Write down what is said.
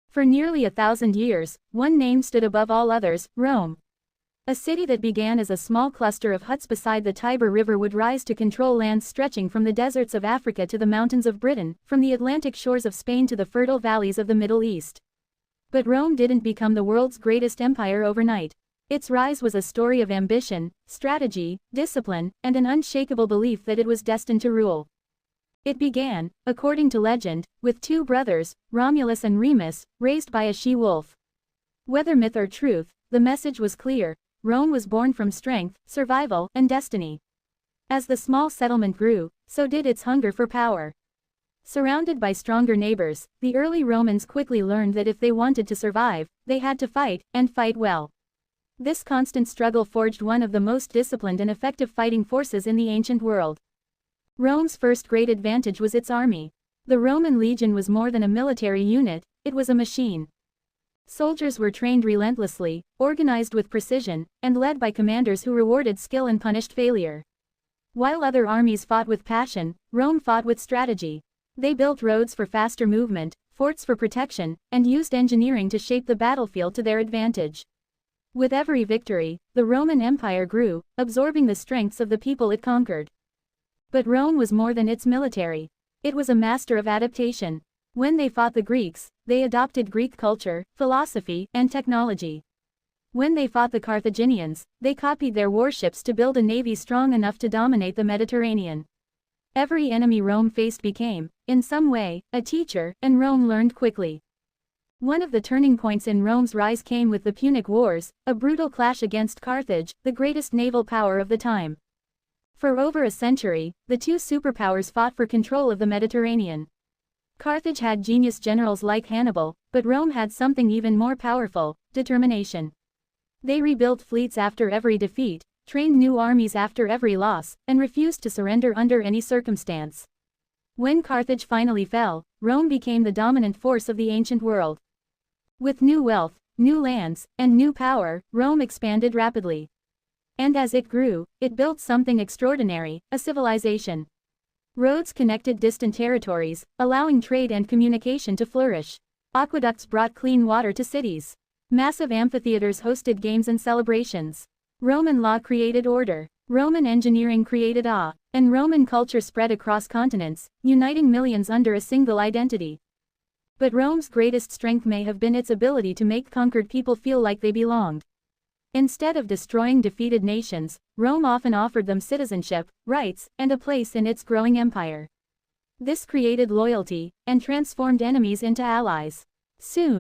For nearly 1,000 years, one name stood above all others, Rome. A city that began as a small cluster of huts beside the Tiber River would rise to control lands stretching from the deserts of Africa to the mountains of Britain, from the Atlantic shores of Spain to the fertile valleys of the Middle East. But Rome didn't become the world's greatest empire overnight. Its rise was a story of ambition, strategy, discipline, and an unshakable belief that it was destined to rule. It began, according to legend, with two brothers, Romulus and Remus, raised by a she-wolf. Whether myth or truth, the message was clear: Rome was born from strength, survival, and destiny. As the small settlement grew, so did its hunger for power. Surrounded by stronger neighbors, the early Romans quickly learned that if they wanted to survive, they had to fight, and fight well. This constant struggle forged one of the most disciplined and effective fighting forces in the ancient world. Rome's first great advantage was its army. The Roman legion was more than a military unit, it was a machine. Soldiers were trained relentlessly, organized with precision, and led by commanders who rewarded skill and punished failure. While other armies fought with passion, Rome fought with strategy. They built roads for faster movement, forts for protection, and used engineering to shape the battlefield to their advantage. With every victory, the Roman Empire grew, absorbing the strengths of the people it conquered. But Rome was more than its military. It was a master of adaptation. When they fought the Greeks, they adopted Greek culture, philosophy, and technology. When they fought the Carthaginians, they copied their warships to build a navy strong enough to dominate the Mediterranean. Every enemy Rome faced became, in some way, a teacher, and Rome learned quickly. One of the turning points in Rome's rise came with the Punic Wars, a brutal clash against Carthage, the greatest naval power of the time. For over a century, the two superpowers fought for control of the Mediterranean. Carthage had genius generals like Hannibal, but Rome had something even more powerful: determination. They rebuilt fleets after every defeat, trained new armies after every loss, and refused to surrender under any circumstance. When Carthage finally fell, Rome became the dominant force of the ancient world. With new wealth, new lands, and new power, Rome expanded rapidly. And as it grew, it built something extraordinary: a civilization. Roads connected distant territories, allowing trade and communication to flourish. Aqueducts brought clean water to cities. Massive amphitheaters hosted games and celebrations. Roman law created order. Roman engineering created awe. And Roman culture spread across continents, uniting millions under a single identity. But Rome's greatest strength may have been its ability to make conquered people feel like they belonged. Instead of destroying defeated nations, Rome often offered them citizenship, rights, and a place in its growing empire. This created loyalty, and transformed enemies into allies. Soon,